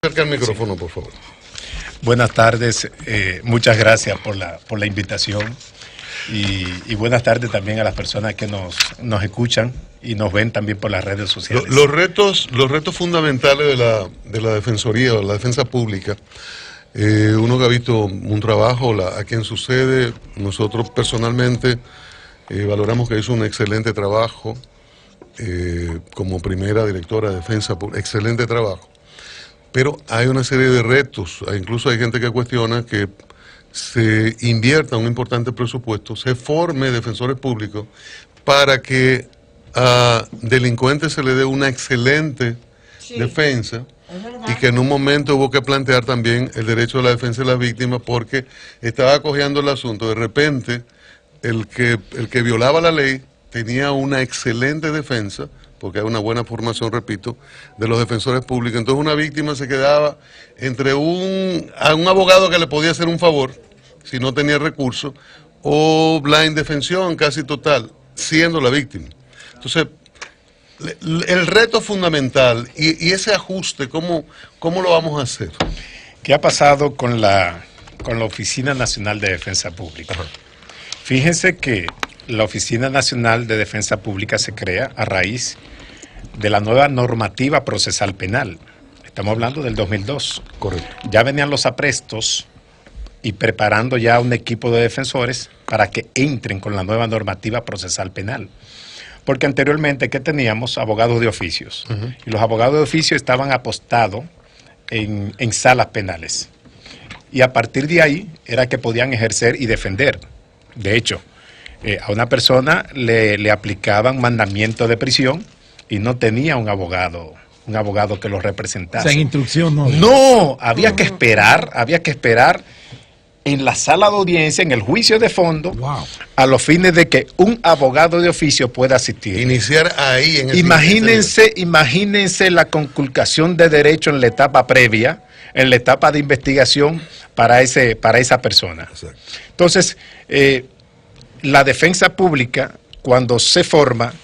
Acerca el micrófono, por favor. Buenas tardes, muchas gracias por la invitación y buenas tardes también a las personas que nos escuchan y nos ven también por las redes sociales. Los retos fundamentales de la Defensoría o la defensa pública, uno que ha visto un trabajo a quien sucede, nosotros personalmente valoramos que hizo un excelente trabajo como primera directora de defensa pública, excelente trabajo. Pero hay una serie de retos, incluso hay gente que cuestiona que se invierta un importante presupuesto, se forme defensores públicos para que a delincuentes se le dé una excelente defensa y que en un momento hubo que plantear también el derecho a la defensa de las víctimas porque estaba cogiendo el asunto. De repente, el que violaba la ley tenía una excelente defensa, porque hay una buena formación, repito, de los defensores públicos. Entonces una víctima se quedaba entre un abogado que le podía hacer un favor, si no tenía recursos, o la indefensión casi total, siendo la víctima. Entonces, el reto fundamental y ese ajuste, ¿cómo lo vamos a hacer? ¿Qué ha pasado con la Oficina Nacional de Defensa Pública? Ajá. Fíjense que la Oficina Nacional de Defensa Pública se crea a raíz de la nueva normativa procesal penal. Estamos hablando del 2002. Correcto. Ya venían los aprestos y preparando ya un equipo de defensores para que entren con la nueva normativa procesal penal. Porque anteriormente, ¿qué teníamos? Abogados de oficios. Y los abogados de oficio estaban apostados en salas penales. Y a partir de ahí era que podían ejercer y defender. De hecho, a una persona le aplicaban mandamiento de prisión y no tenía un abogado que lo representase. O sea, en instrucción no. No, había que esperar en la sala de audiencia, en el juicio de fondo, a los fines de que un abogado de oficio pueda asistir. Iniciar ahí en el Imagínense la conculcación de derecho en la etapa previa, en la etapa de investigación para esa persona. Exacto. Entonces, la defensa pública, cuando se forma,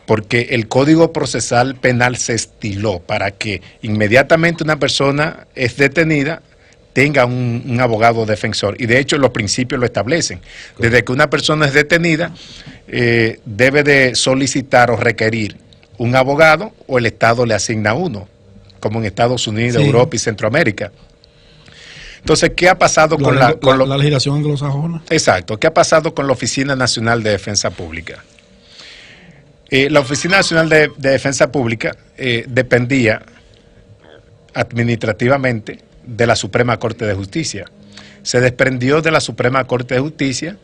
porque el Código Procesal Penal se estiló para que inmediatamente una persona es detenida, tenga un abogado defensor. Y de hecho los principios lo establecen. Desde que una persona es detenida, debe de solicitar o requerir un abogado o el Estado le asigna uno, como en Estados Unidos, sí, Europa y Centroamérica. Entonces, ¿qué ha pasado con la legislación anglosajona? Exacto. ¿Qué ha pasado con la Oficina Nacional de Defensa Pública? La Oficina Nacional de Defensa Pública dependía administrativamente de la Suprema Corte de Justicia. Se desprendió de la Suprema Corte de Justicia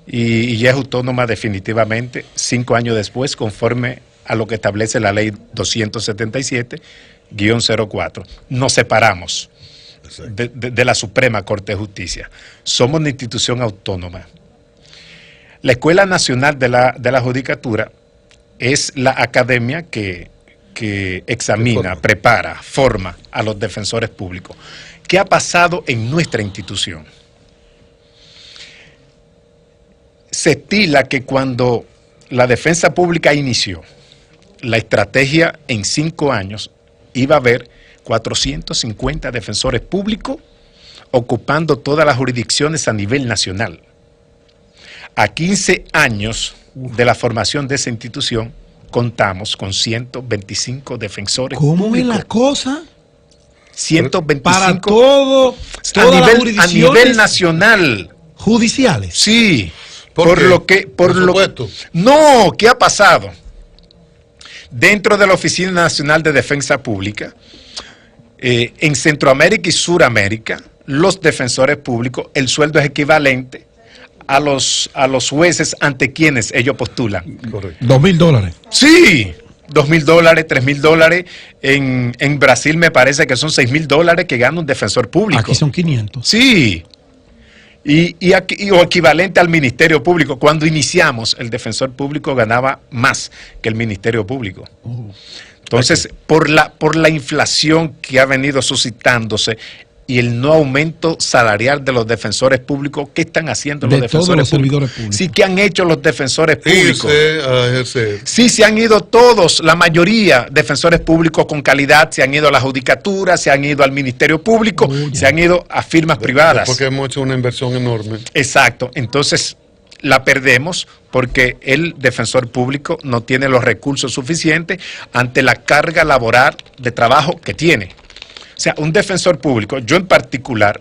y ya es autónoma definitivamente 5 años después, conforme a lo que establece la ley 277-04. Nos separamos de la Suprema Corte de Justicia. Somos una institución autónoma. La Escuela Nacional de la Judicatura es la academia que examina, prepara, forma a los defensores públicos. ¿Qué ha pasado en nuestra institución? Se estila que cuando la defensa pública inició, la estrategia en 5 años iba a haber 450 defensores públicos ocupando todas las jurisdicciones a nivel nacional. A 15 años de la formación de esa institución, contamos con 125 defensores públicos. ¿Cómo es la cosa? 125 para todas las jurisdicciones a nivel nacional. Judiciales. Sí. No, ¿qué ha pasado? Dentro de la Oficina Nacional de Defensa Pública, en Centroamérica y Suramérica, los defensores públicos, el sueldo es equivalente a los jueces ante quienes ellos postulan. Correcto. $2,000. Sí, $2,000, $3,000. En Brasil me parece que son $6,000 que gana un defensor público. Aquí son 500. Sí. O equivalente al Ministerio Público. Cuando iniciamos, el defensor público ganaba más que el Ministerio Público. Entonces, por la inflación que ha venido suscitándose y el no aumento salarial de los defensores públicos. ¿Qué están haciendo los De defensores todos los públicos? servidores públicos. Sí, ¿qué han hecho los defensores públicos? Irse a ejercer. Sí, se han ido todos, la mayoría, defensores públicos con calidad, se han ido a la judicatura, se han ido al Ministerio Público, se han ido a firmas privadas. Porque hemos hecho una inversión enorme. Exacto, entonces la perdemos porque el defensor público no tiene los recursos suficientes ante la carga laboral de trabajo que tiene. O sea, un defensor público, yo en particular,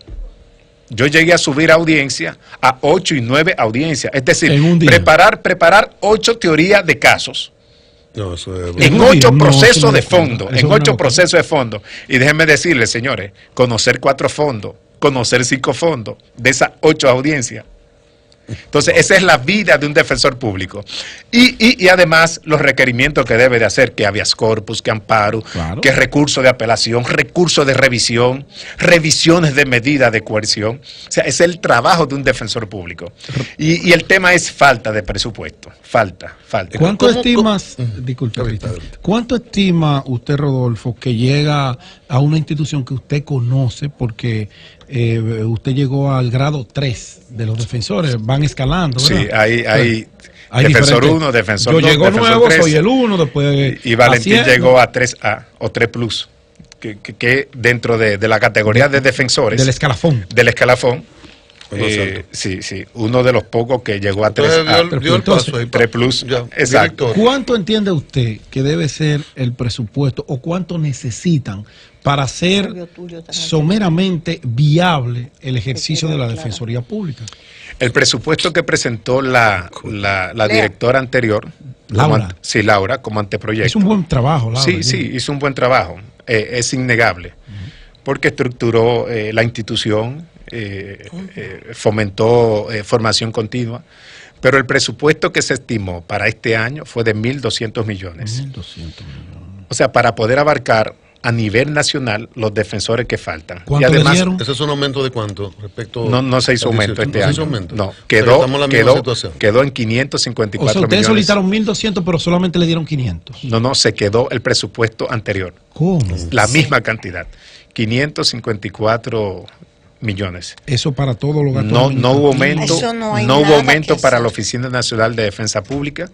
yo llegué a subir audiencia a 8 y 9 audiencias. Es decir, En un día. preparar 8 teorías de casos. No, eso es... En un día, 8 no, procesos eso no de es cuenta, fondo. eso En no 8 es procesos de fondo. Y déjenme decirles, señores, conocer 4 fondos, conocer 5 fondos de esas 8 audiencias. Entonces, esa es la vida de un defensor público. Y además, los requerimientos que debe de hacer, que habeas corpus, que amparo, Claro. que recurso de apelación, recurso de revisión, revisiones de medida de coerción. O sea, es el trabajo de un defensor público. Y el tema es falta de presupuesto. Falta. ¿Cuánto ¿Cómo- estimas, disculpe, Ahorita, Cristian, ahorita. cuánto estima usted, Rodolfo, que llega a una institución que usted conoce, porque usted llegó al grado 3 de los defensores, van escalando, Sí, ¿verdad? hay defensor diferentes. 1, defensor Yo 2, llego defensor nuevo, 3. soy el 1, después... Y Valentín así es, llegó a 3A o 3 Plus, que dentro de la categoría de defensores del escalafón. del escalafón, Bueno, exacto. sí, uno de los pocos que llegó a Entonces, 3A, dio el paso ahí. 3 Plus, Ya, exacto. director. ¿Cuánto entiende usted que debe ser el presupuesto o cuánto necesitan para hacer someramente viable el ejercicio de la Defensoría Pública? El presupuesto que presentó la directora anterior, Laura. Laura, como anteproyecto. Es un buen trabajo, Laura. Sí, hizo un buen trabajo, es innegable, porque estructuró la institución, fomentó formación continua, pero el presupuesto que se estimó para este año fue de 1.200 millones. 1.200 millones. O sea, para poder abarcar a nivel nacional los defensores que faltan. ¿Cuánto y le además, dieron? ¿Ese es un aumento de cuánto? Respecto no se hizo al aumento 18? este No se año. hizo aumento. No, O sea, estamos en la misma situación. quedó en O 554 sea, ustedes millones. solicitaron 1.200, pero solamente le dieron 500. No, se quedó el presupuesto anterior. ¿Cómo? La misma cantidad. 554 millones. Eso para todos los gastos. No hubo aumento, Eso no hay no hubo nada aumento que para hacer. la Oficina Nacional de Defensa Pública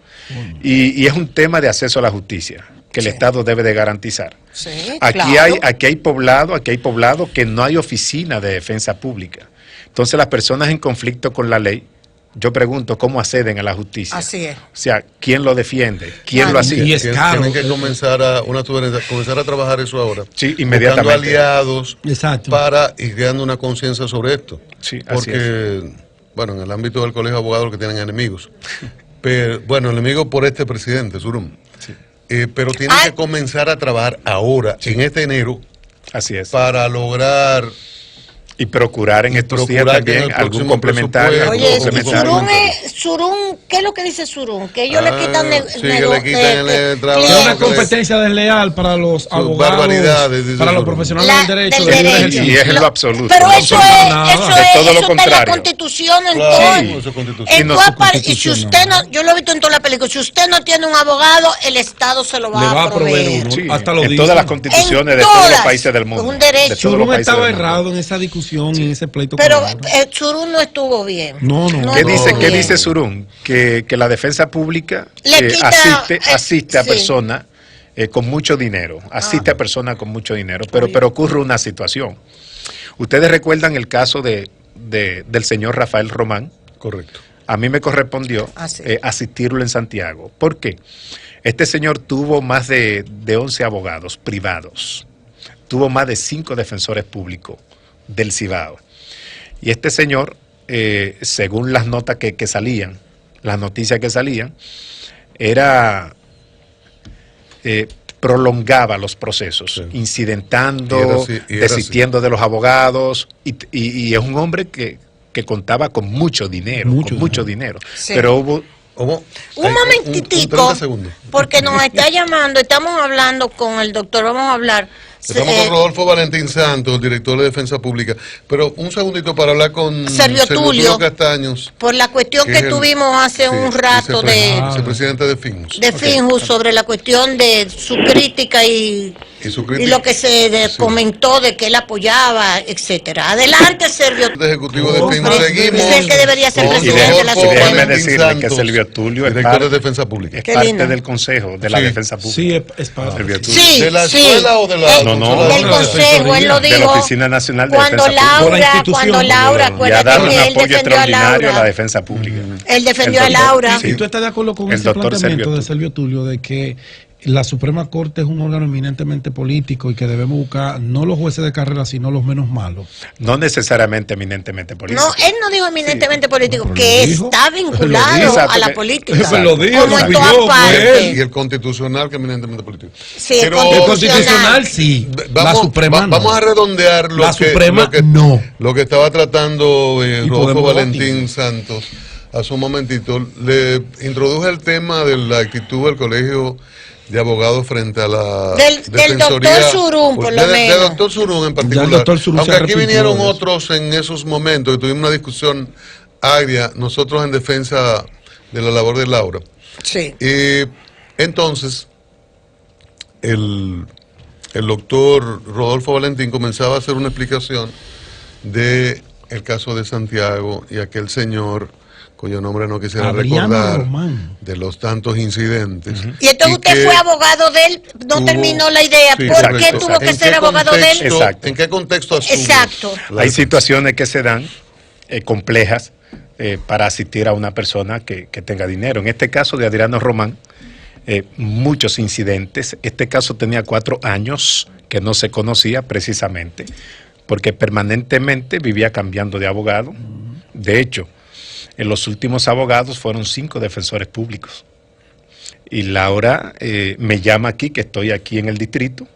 y es un tema de acceso a la justicia que el Estado debe de garantizar. Sí, Aquí claro. hay poblado que no hay oficina de defensa pública. Entonces las personas en conflicto con la ley, yo pregunto cómo acceden a la justicia. Así es. O sea, ¿quién lo defiende? ¿Quién Nadie. lo asiste? Y es caro. Tienen que comenzar a trabajar eso ahora. Sí, inmediatamente. Buscando aliados Exacto. para ir creando una conciencia sobre esto. Sí, así Porque, bueno, en el ámbito del colegio de abogados lo que tienen enemigos. Pero, bueno, enemigos por este presidente, Surum. Sí. Pero tienen Ay. que comenzar a trabajar ahora, en este enero, Así es. para lograr... Y procurar en estos días procurar que en también el algún próximo complementario. presupuesto- Oye, complementario. Surún, ¿qué es lo que dice Surún? Que ellos le quitan sí, que le quitan el trabajo. Es una clientes. competencia desleal para los abogados, barbaridades, dice para los Surún. profesionales del derecho. del de libre derecho. Y es en lo absoluto. Pero en lo eso absoluto. es, nada. eso De es, todo lo eso está en la contrario. Constitución, en Claro, todo. eso es Constitución. En no, todas su partes. Y si Constitución usted no. no, yo lo he visto en toda la película, si usted no tiene un abogado, el Estado se lo Le va, va a proveer proveer. uno. Sí, Hasta lo en dice. todas las constituciones En de todos los todas. países del mundo. Es un derecho. De todos los Churún países estaba del mundo. errado en esa discusión y en ese pleito. con Pero Laura. Surún no estuvo bien. No. ¿Qué estuvo dice, bien. Surún? Que la defensa pública Le quita, asiste a sí. personas con mucho dinero, asiste a personas con mucho dinero, pero ocurre una situación. Ustedes recuerdan el caso del señor Rafael Román. Correcto. A mí me correspondió Sí. asistirlo en Santiago. ¿Por qué? Este señor tuvo más de 11 abogados privados, tuvo más de 5 defensores públicos del Cibao. Y este señor, según las notas que salían, las noticias que salían, prolongaba los procesos, Sí. incidentando, Y era así. desistiendo de los abogados, y es un hombre que contaba con mucho dinero, Mucho dinero. Sí. Pero hubo... Un momentitico, 30 segundos. porque nos está llamando, estamos hablando con el doctor, vamos a hablar Estamos con Rodolfo Valentín Santos, director de Defensa Pública. Pero un segundito para hablar con Servio Tulio Castaños. Por la cuestión que tuvimos hace un rato vicepresidente de FINJUS. De FINJUS, sobre la cuestión de su crítica y lo que se comentó de que él apoyaba, etcétera. Adelante, Servio. Ejecutivo de FINJUS. Seguimos. Es el que debería ser presidente de la Suprema. Suprema. Decirle que Servio Tulio es director de Defensa Pública. Es parte del Consejo de la Defensa Pública. Sí, es parte. ¿De la escuela o de la? Del Consejo, él lo dijo. De la Oficina Nacional de Defensa Pública. Cuando Laura, acuérdate que él defendió a Laura. La defensa pública. Él defendió a Laura. ¿Y tú estás de acuerdo con ese planteamiento de Servio Tulio de que la Suprema Corte es un órgano eminentemente político y que debemos buscar no los jueces de carrera, sino los menos malos? No necesariamente eminentemente político. No, él no dijo eminentemente político, que está vinculado a la política. Eso lo dijo, como en todas partes. Y el constitucional que es eminentemente político. Sí, el constitucional sí. La Suprema no. Vamos a redondear la Suprema no. Lo que estaba tratando Rodolfo Valentín Santos hace un momentito. Le introduje el tema de la actitud del Colegio de abogados frente a la del doctor Surún, por lo menos. Del doctor Surún en particular. Aunque aquí vinieron otros en esos momentos y tuvimos una discusión agria, nosotros en defensa de la labor de Laura. Sí. Entonces, el doctor Rodolfo Valentín comenzaba a hacer una explicación de el caso de Santiago y aquel señor cuyo nombre no quisiera recordar, de los tantos incidentes. Y entonces usted fue abogado de él, no terminó la idea. Sí, ¿Por qué tuvo que ser abogado de él? Exacto. ¿En qué contexto asume? Exacto. Hay situaciones que se dan complejas para asistir a una persona que tenga dinero. En este caso de Adriano Román, muchos incidentes. Este caso tenía 4 años que no se conocía precisamente, porque permanentemente vivía cambiando de abogado. De hecho, en los últimos abogados fueron 5 defensores públicos. Y Laura me llama aquí, que estoy aquí en el distrito,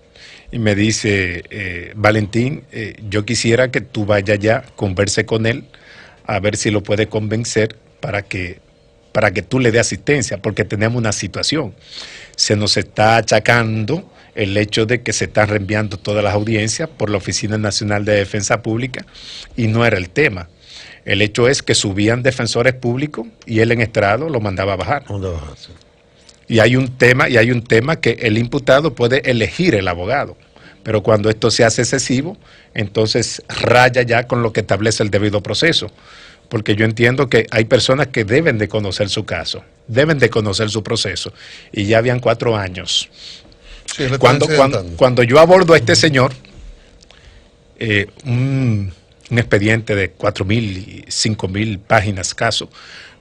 y me dice, Valentín, yo quisiera que tú vayas allá, converse con él, a ver si lo puede convencer para que tú le dé asistencia, porque tenemos una situación. Se nos está achacando el hecho de que se están reenviando todas las audiencias por la Oficina Nacional de Defensa Pública, y no era el tema. El hecho es que subían defensores públicos y él en estrado lo mandaba a bajar. Sí. Y hay un tema que el imputado puede elegir el abogado, pero cuando esto se hace excesivo, entonces raya ya con lo que establece el debido proceso, porque yo entiendo que hay personas que deben de conocer su caso, deben de conocer su proceso, y ya habían 4 años. Sí, cuando yo abordo a este señor, un expediente de 4.000 y 5.000 páginas caso,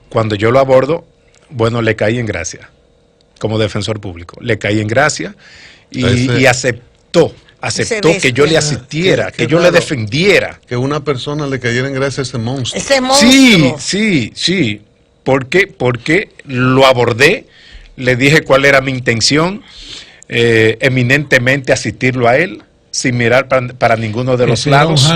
cuando yo lo abordo, bueno, le caí en gracia como defensor público, le caí en gracia y aceptó que yo le asistiera, que yo le defendiera. Que una persona le cayera en gracia a ese monstruo. Ese monstruo. Sí. Porque lo abordé, le dije cuál era mi intención, eminentemente asistirlo a él, sin mirar para ninguno de los lados.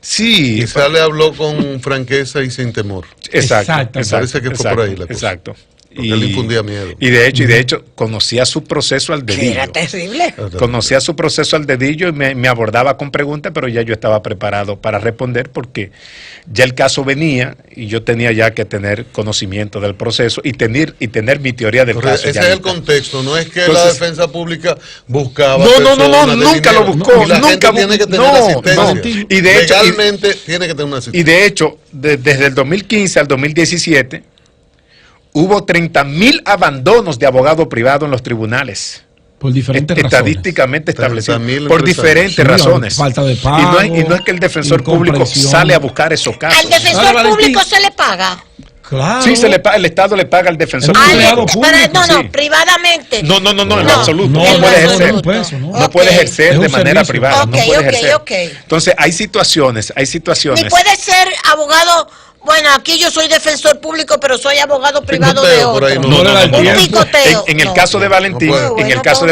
Sí. Quizá le habló con franqueza y sin temor. Exacto. Parece que fue por ahí la cosa. Exacto. Porque él infundía miedo. Y de hecho, conocía su proceso al dedillo. Era terrible. Conocía su proceso al dedillo y me abordaba con preguntas, pero ya yo estaba preparado para responder porque ya el caso venía y yo tenía ya que tener conocimiento del proceso y tener mi teoría del caso. Ese es el contexto, no es que la defensa pública buscaba. No, nunca lo buscó. Y la gente tiene que tener asistencia. Y de hecho, legalmente tiene que tener una asistencia. Y de hecho, desde el 2015 al 2017, hubo 30.000 abandonos de abogado privado en los tribunales. Por diferentes razones. Estadísticamente establecido. Por diferentes razones. Falta de pago. Y no es que el defensor público sale a buscar esos casos. ¿Al defensor público se le paga? Claro. Sí, el Estado le paga al defensor público. Privadamente. No, en absoluto. No puede ejercer. No puede ejercer de manera privada. No puede ejercer. Entonces, hay situaciones. Ni puede ser abogado. Bueno, aquí yo soy defensor público, pero soy abogado privado de otro. Un picoteo. En el caso de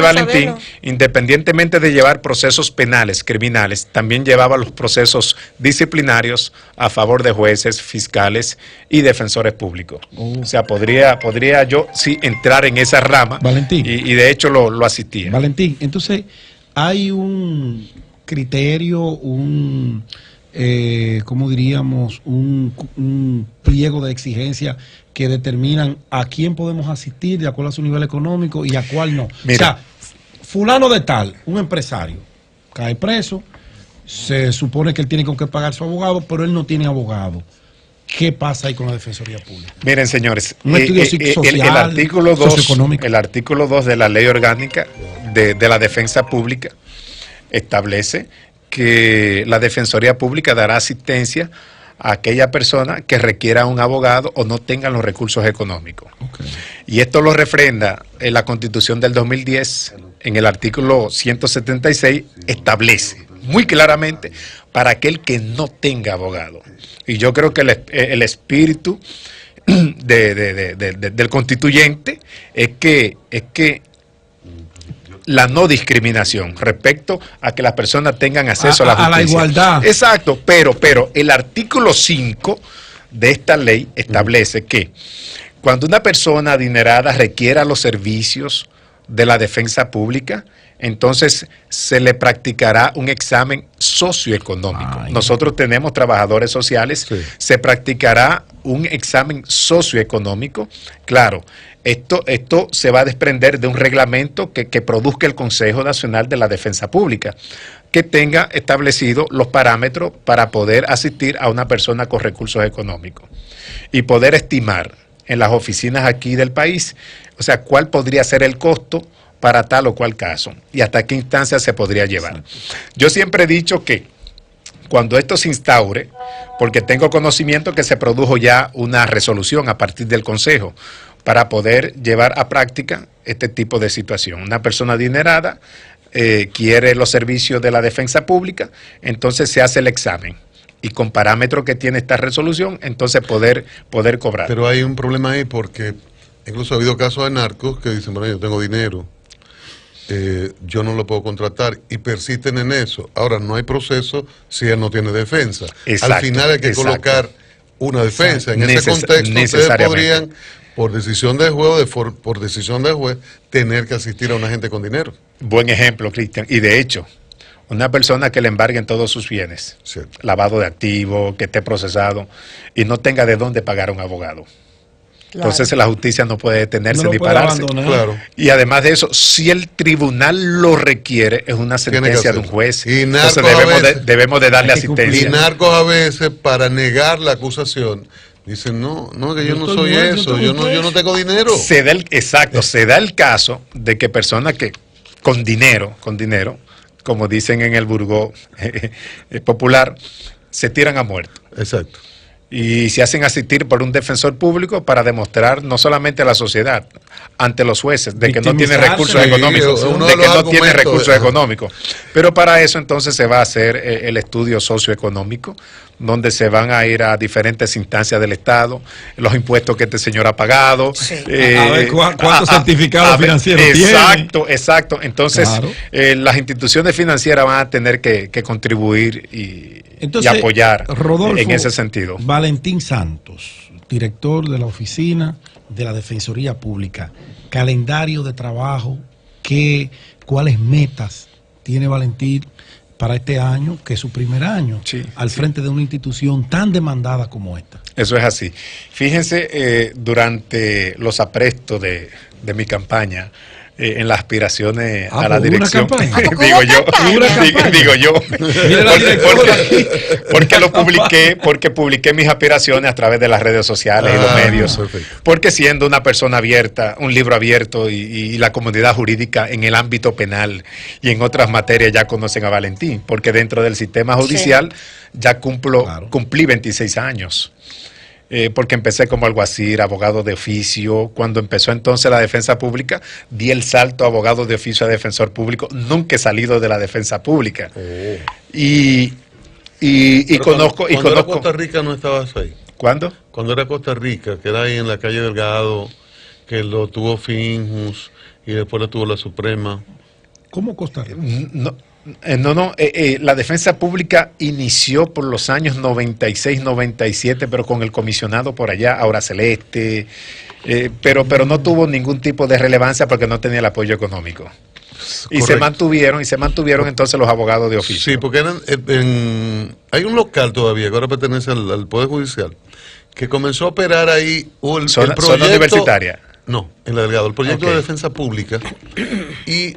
Valentín, independientemente de llevar procesos penales, criminales, también llevaba los procesos disciplinarios a favor de jueces, fiscales y defensores públicos. O sea, podría yo sí entrar en esa rama. Valentín. Y de hecho lo asistía. Valentín, entonces, hay un criterio, ¿cómo diríamos? Un pliego de exigencia que determinan a quién podemos asistir de acuerdo a su nivel económico y a cuál no. Mira. O sea, fulano de tal, un empresario, cae preso, se supone que él tiene con qué pagar su abogado, pero él no tiene abogado. ¿Qué pasa ahí con la Defensoría Pública? Miren, señores, Un estudio social, el artículo 2 de la Ley Orgánica de la Defensa Pública establece que la Defensoría Pública dará asistencia a aquella persona que requiera un abogado o no tenga los recursos económicos. Okay. Y esto lo refrenda en la Constitución del 2010, en el artículo 176, establece muy claramente para aquel que no tenga abogado. Y yo creo que el espíritu del constituyente es que la no discriminación respecto a que las personas tengan acceso a la justicia. A la igualdad. Exacto, pero el artículo 5 de esta ley establece que cuando una persona adinerada requiera los servicios de la defensa pública, entonces se le practicará un examen socioeconómico. Nosotros tenemos trabajadores sociales, sí. Se practicará un examen socioeconómico. Claro, esto se va a desprender de un reglamento que produzca el Consejo Nacional de la Defensa Pública, que tenga establecidos los parámetros para poder asistir a una persona con recursos económicos y poder estimar en las oficinas aquí del país, o sea, cuál podría ser el costo para tal o cual caso y hasta qué instancia se podría llevar. Yo siempre he dicho que cuando esto se instaure, porque tengo conocimiento que se produjo ya una resolución a partir del Consejo para poder llevar a práctica este tipo de situación. Una persona adinerada quiere los servicios de la defensa pública, entonces se hace el examen y con parámetros que tiene esta resolución, entonces poder cobrar. Pero hay un problema ahí porque incluso ha habido casos de narcos que dicen, bueno, yo tengo dinero, yo no lo puedo contratar y persisten en eso. Ahora, no hay proceso si él no tiene defensa. Exacto, al final hay que colocar una defensa. En ese contexto ustedes podrían, por decisión del juez, por decisión del juez, tener que asistir a una gente con dinero. Buen ejemplo, Cristian. Y de hecho, una persona que le embarguen todos sus bienes, cierto, lavado de activos, que esté procesado y no tenga de dónde pagar a un abogado. Claro. Entonces la justicia no puede detenerse ni pararse. Claro. Y además de eso, si el tribunal lo requiere, es una sentencia de un juez. Y entonces debemos de darle asistencia. Y narcos a veces, para negar la acusación, dicen, no, que yo no soy eso, yo no tengo dinero. Se da el caso de que personas que con dinero, como dicen en el burgó popular, se tiran a muerto. Exacto. Y se hacen asistir por un defensor público para demostrar no solamente a la sociedad, ante los jueces, de que no tiene recursos económicos, económicos. Pero para eso entonces se va a hacer el estudio socioeconómico, donde se van a ir a diferentes instancias del Estado, los impuestos que este señor ha pagado. Sí. A ver cuántos certificados financieros tiene. Exacto. Entonces, claro, las instituciones financieras van a tener que contribuir y apoyar, Rodolfo, en ese sentido. Valentín Santos, director de la Oficina de la Defensoría Pública, calendario de trabajo, ¿cuáles metas tiene Valentín para este año, que es su primer año, al frente de una institución tan demandada como esta? Eso es así. Fíjense, durante los aprestos de mi campaña, en las aspiraciones a la dirección, digo yo, porque publiqué mis aspiraciones a través de las redes sociales y los medios, porque siendo una persona abierta, un libro abierto y la comunidad jurídica en el ámbito penal y en otras materias ya conocen a Valentín, porque dentro del sistema judicial ya cumplí 26 años. Porque empecé como alguacil, abogado de oficio. Cuando empezó entonces la defensa pública, di el salto a abogado de oficio a defensor público. Nunca he salido de la defensa pública. Y conozco... Cuando era Costa Rica no estabas ahí. ¿Cuándo? Cuando era Costa Rica, que era ahí en la calle Delgado, que lo tuvo Finjus y después lo tuvo la Suprema. ¿Cómo Costa Rica? La defensa pública inició por los años 96, 97, pero con el comisionado por allá, Aura Celeste, pero no tuvo ningún tipo de relevancia porque no tenía el apoyo económico. Y se mantuvieron entonces los abogados de oficio. Sí, porque hay un local todavía que ahora pertenece al Poder Judicial, que comenzó a operar ahí el proyecto... ¿Zona universitaria? No, en la Delgado, el proyecto de defensa pública, y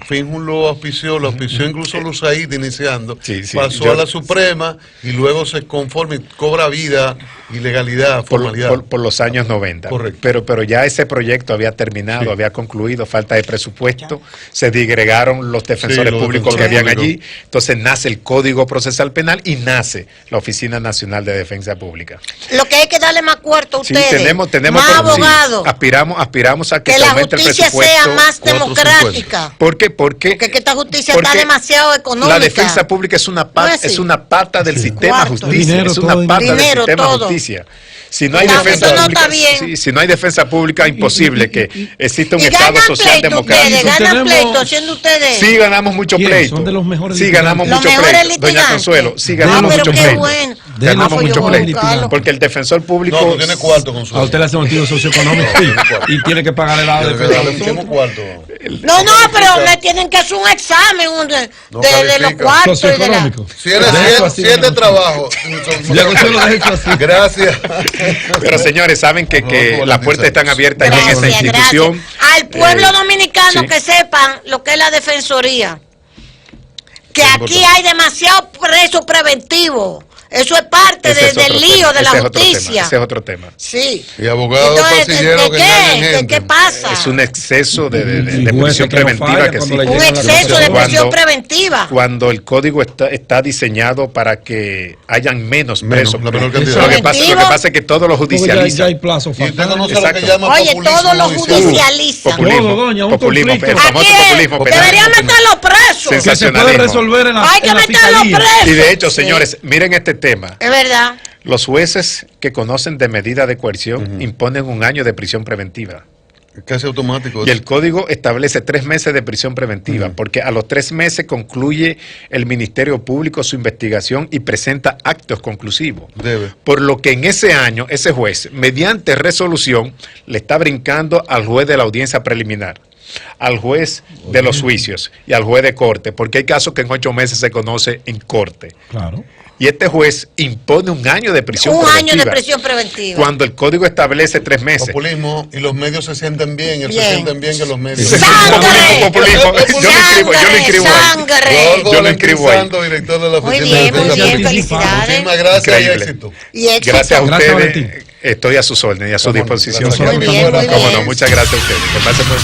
Finjun lo auspició incluso Lusaid iniciando, pasó a la Suprema y luego se conforma y cobra vida y legalidad, formalidad. Por los años 90. Correcto. Pero ya ese proyecto había terminado, había concluido, falta de presupuesto, se disgregaron los defensores públicos que habían allí, entonces nace el Código Procesal Penal y nace la Oficina Nacional de Defensa Pública. Lo que hay que darle más cuarto a ustedes, tenemos más abogados. Aspiramos a que se la aumente el justicia presupuesto. sea más democrática. ¿Por qué? Porque esta justicia está demasiado económica. La defensa pública es una pata del sistema de justicia, es una pata del sistema de justicia. Si no hay defensa pública, si no hay defensa pública, imposible que exista un Estado social democrático. ¿Ganan pleito siendo ustedes? Sí, ganamos mucho pleito. Son de los mejores. Sí, ganamos mucho pleito. Doña Consuelo, sí, ganamos mucho pleito. Ganamos mucho pleito. Porque el defensor público. No, tiene cuarto, Consuelo. A usted le hace motivo socioeconómico y tiene que pagar el lado de cuarto. No, pero le tienen que hacer un examen de los cuartos y de la. Si es de trabajo. Gracias. Pero señores, saben que las puertas están abiertas en esa institución. Gracias. Al pueblo dominicano que sepan lo que es la defensoría. Que aquí hay demasiado preso preventivo. Eso es parte del lío de la justicia. Ese es otro tema. Sí. Y abogados pasilleros ¿De qué pasa? Es un exceso de prisión preventiva que existe. Un exceso de prisión preventiva. Cuando el código está diseñado para que hayan menos presos. Lo que pasa es que todos los judicializan. Ya hay plazo fatal. Oye, todos los judicializan. Populismo, el famoso populismo penal. Deberían meterlos presos. Que se puede resolver en la Hay que meterlos presos. Y de hecho, señores, miren este tema. Es verdad. Los jueces que conocen de medida de coerción imponen 1 año de prisión preventiva. Casi automático. Y el código establece 3 meses de prisión preventiva, porque a los 3 meses concluye el Ministerio Público su investigación y presenta actos conclusivos. Por lo que en ese año, ese juez, mediante resolución, le está brincando al juez de la audiencia preliminar, al juez de los juicios y al juez de corte, porque hay casos que en 8 meses se conoce en corte. Claro. Y este juez impone 1 año de prisión preventiva. 1 año de prisión preventiva. Cuando el código establece 3 meses. Populismo, y los medios se sienten bien, se sienten bien que los medios. ¡Sangre! Populismo. Yo lo inscribo ahí. Director de la Muy bien, felicidades. Muchísimas gracias y éxito. Gracias a ustedes. Estoy a sus órdenes y a su disposición. Muy bien. Muchas gracias a ustedes. Que pasen por...